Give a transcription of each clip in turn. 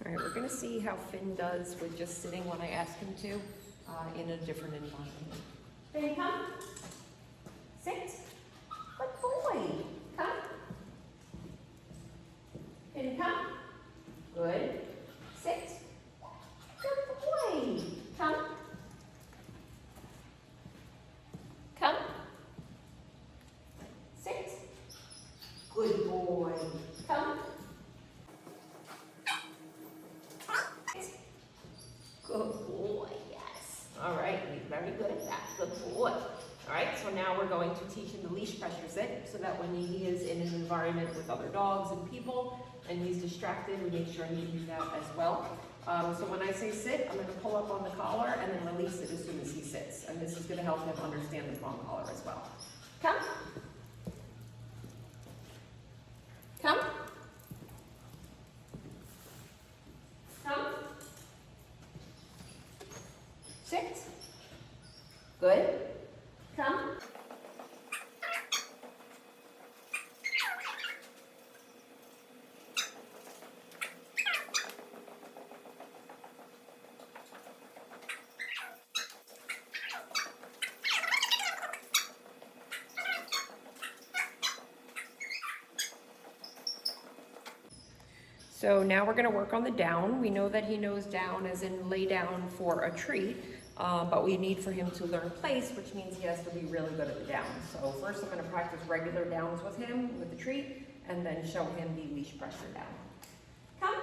All right, we're gonna see how Finn does with just sitting when I ask him to in a different environment. Finn, come. Sit. Good boy. Come. Finn, come. Good. Sit. Good boy. Come. Come. Sit. Good boy. Come. Good boy, yes. All right, he's very good at that. Good boy. All right, so now we're going to teach him the leash pressure sit so that when he is in an environment with other dogs and people and he's distracted, we make sure he can do that as well. So when I say sit, I'm going to pull up on the collar and then release it as soon as he sits. And this is going to help him understand the prong collar as well. Come. Come. Come. Sit. Good. Come. So now we're going to work on the down. We know that he knows down as in lay down for a treat, but we need for him to learn place, which means he has to be really good at the down. So first I'm going to practice regular downs with him with the treat, and then show him the leash pressure down. Come.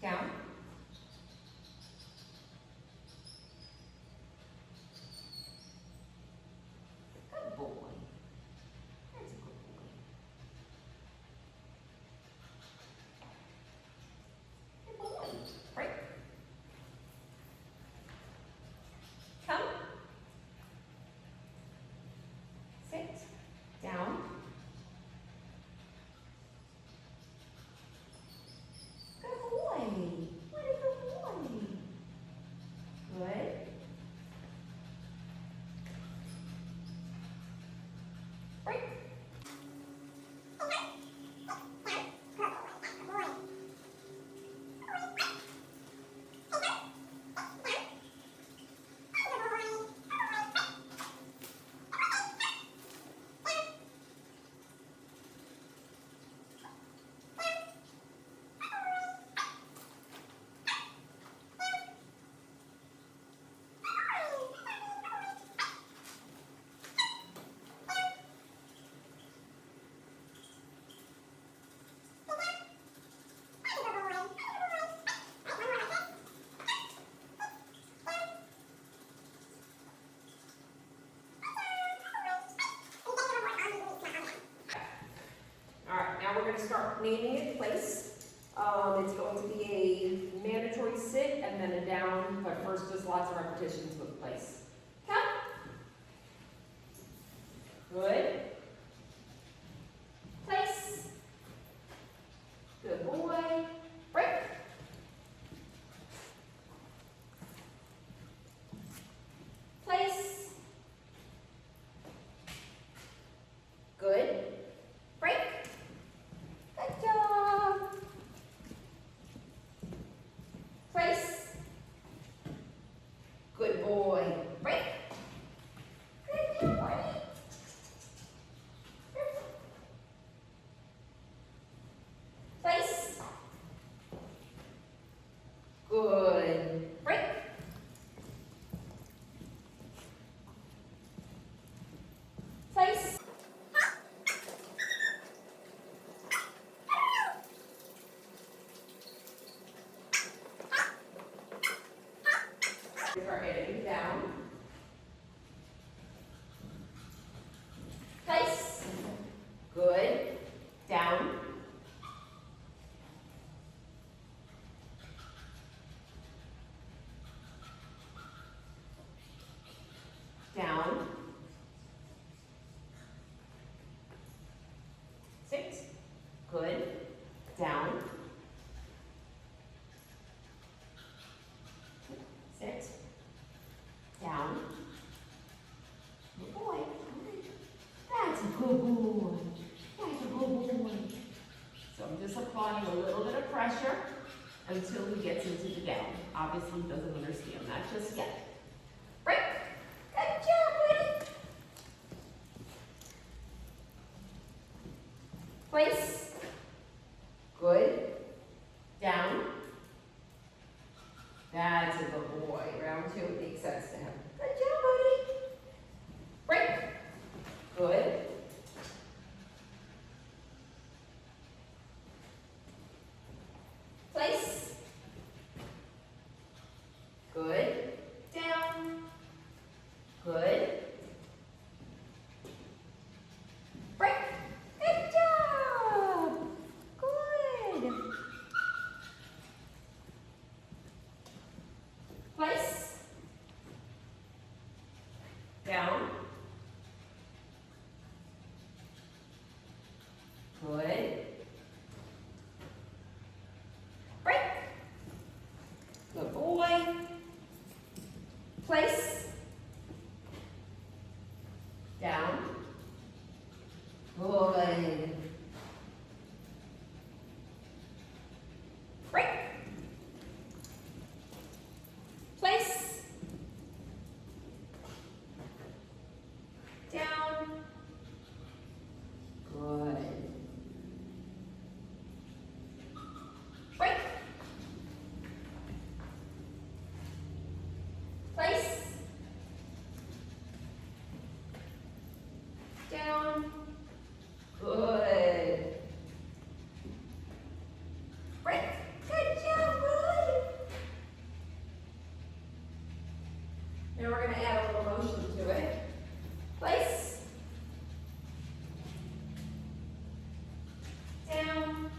Down. Good boy. That's a good boy. Good boy. Right. Come. Sit. Down. Now we're going to start naming it place. It's going to be a mandatory sit and then a down, but first just lots of repetitions with place. Come. Good. Place. Good boy. Break. Place. Good. Good boy. Break. Good boy. Place. Good. Break. Place. Start editing down. Place. Good. Down. obviously doesn't understand that just yet. Right? Good job, buddy. Place. Good. Down. That's a good boy. Round 2, it makes sense to him. Good job, buddy. Break. Good. Place. Good. Down. Good. Break. Good job. Good. Place. Down. Good. Break. Good boy. Place. Down. Good. Break. Place. Down. Good. Break. Place. Down. Good. Break. Good job, bud. Now we're going to add a little motion to it. Place. Down.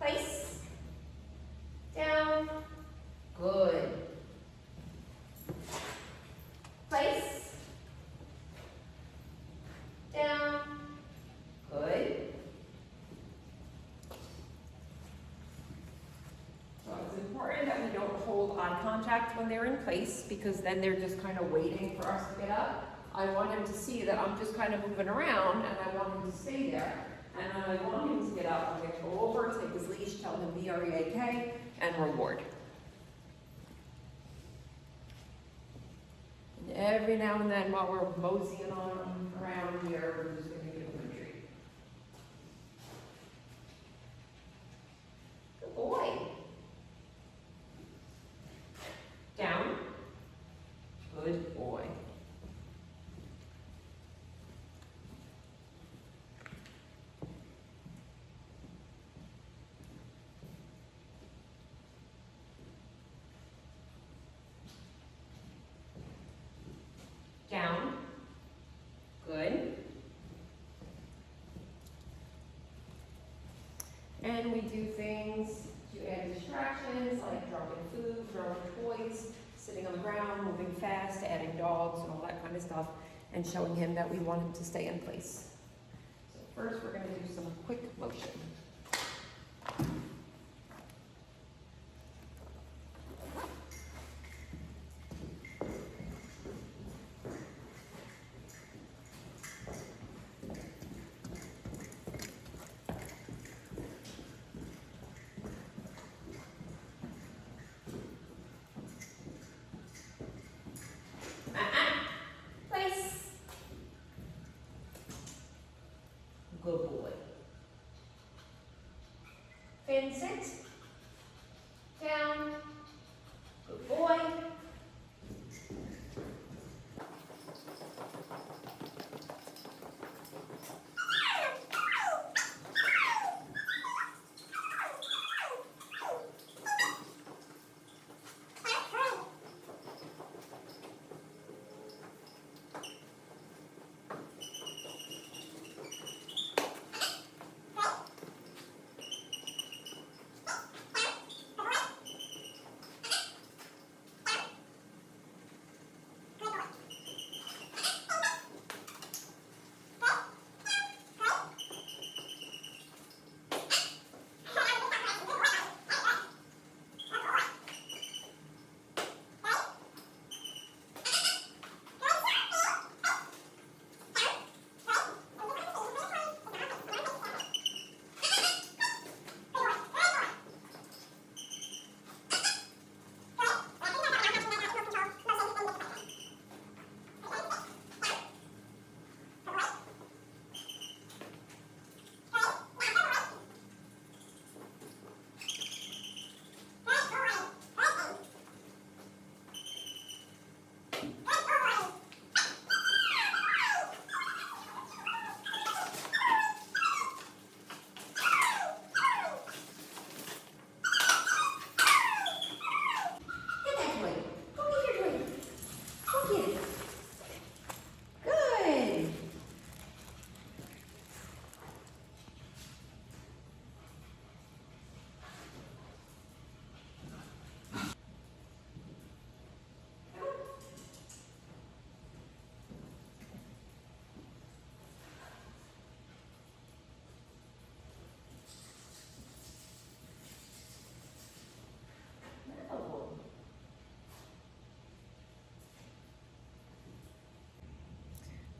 Place. Down. Good. Place. Down. Good. So it's important that we don't hold eye contact when they're in place, because then they're just kind of waiting for us to get up. I want him to see that I'm just kind of moving around, and I want him to stay there. And then I want him to get up. I'm going to go over, take his leash, tell him B-R-E-A-K, and reward. And every now and then, while we're moseying on around here, we're just going to give him a treat. Good boy. Down. Good boy. Down. Good. And we do things to add distractions like dropping food, throwing toys, sitting on the ground, moving fast, adding dogs and all that kind of stuff, and showing him that we want him to stay in place. So first we're going to do some quick motion. Place. Good boy. Fin sit. Down. Good boy.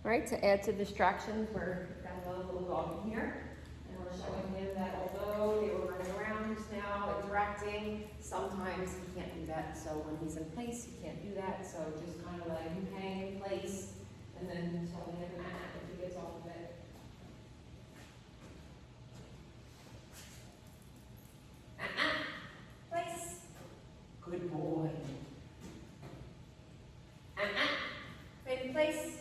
All right, to add to distractions, we're got another little dog in here, and we're showing him that although they were running around just now, interacting, sometimes he can't do that. So when he's in place, he can't do that. So just kind of let him hang in place, and then telling him that if he gets off of it. Place. Good boy. Finn, place.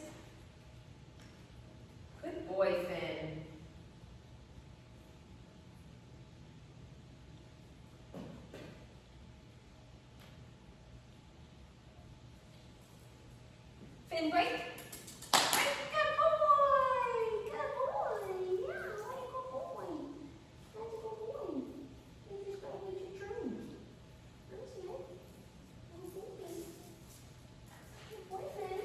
Good boy, Finn. Finn, break. Good boy. Good boy. Yeah, what a good boy. That's a good boy. You just gotta get your dream. That's it. That's it. Good boy, Finn.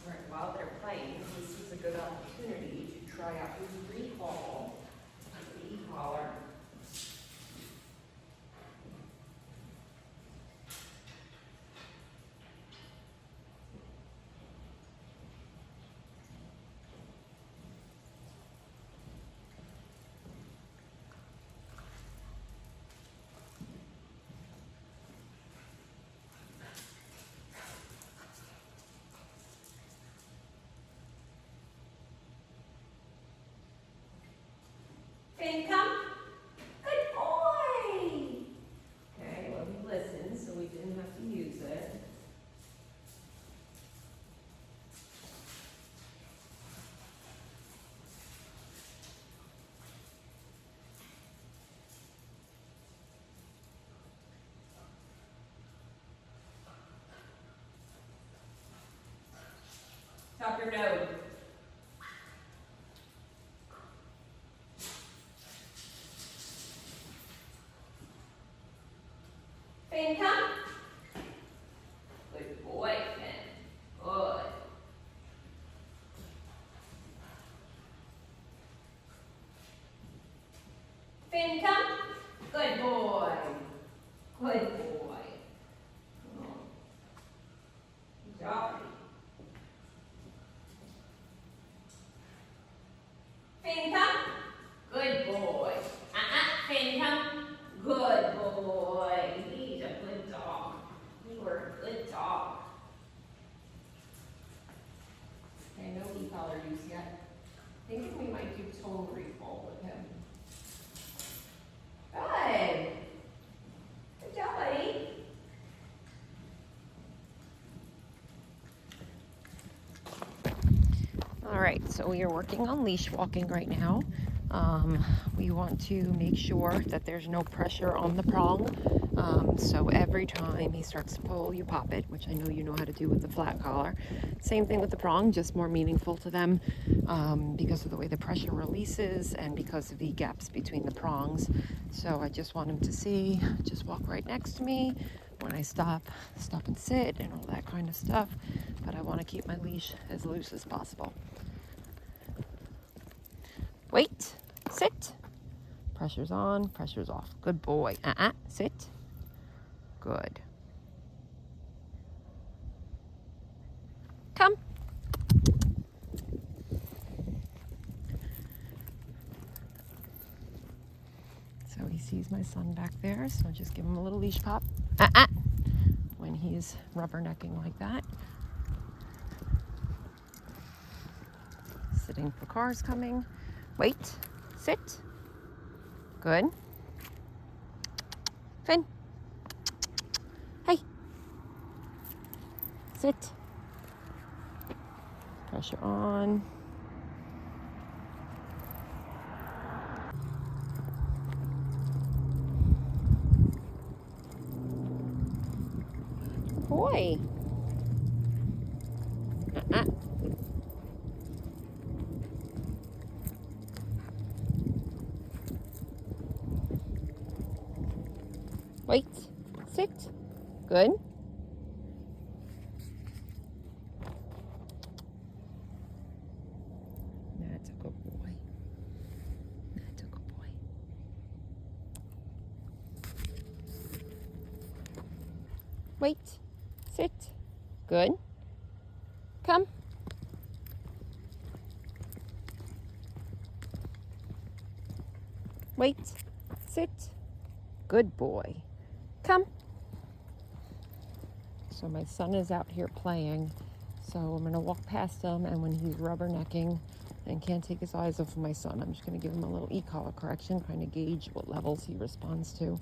Right, while they're playing, this is a good opportunity to try out his recall, the e-collar. Finn, come. Good boy. Okay, well, he listened, so we didn't have to use it. Tap your nose. Finn, come. Good boy, Finn. Good. Finn, come. Good boy. Good boy. Oh. Good job. Finn, come. Good boy. Finn, come. Good boy. He's a good dog. You were a good dog. Okay, no e-collar use yet. Thinking we might do tone recall with him. Good. Good job, buddy. All right, so we are working on leash walking right now. We want to make sure that there's no pressure on the prong. So every time he starts to pull, you pop it, which I know you know how to do with the flat collar. Same thing with the prong, just more meaningful to them because of the way the pressure releases and because of the gaps between the prongs. So I just want him to see, just walk right next to me. When I stop and sit and all that kind of stuff. But I want to keep my leash as loose as possible. Wait, sit. Pressure's on, pressure's off. Good boy. Sit. Good. Come. So he sees my son back there, so just give him a little leash pop. When he's rubbernecking like that. Sitting for cars coming. Wait. Sit. Good. Finn. Hey. Sit. Pressure on. Boy. Wait. Sit. Good. That's a good boy. That's a good boy. Wait. Sit. Good. Come. Wait. Sit. Good boy. Come. So my son is out here playing. So I'm going to walk past him, and when he's rubbernecking and can't take his eyes off of my son, I'm just going to give him a little e-collar correction, kind of gauge what levels he responds to.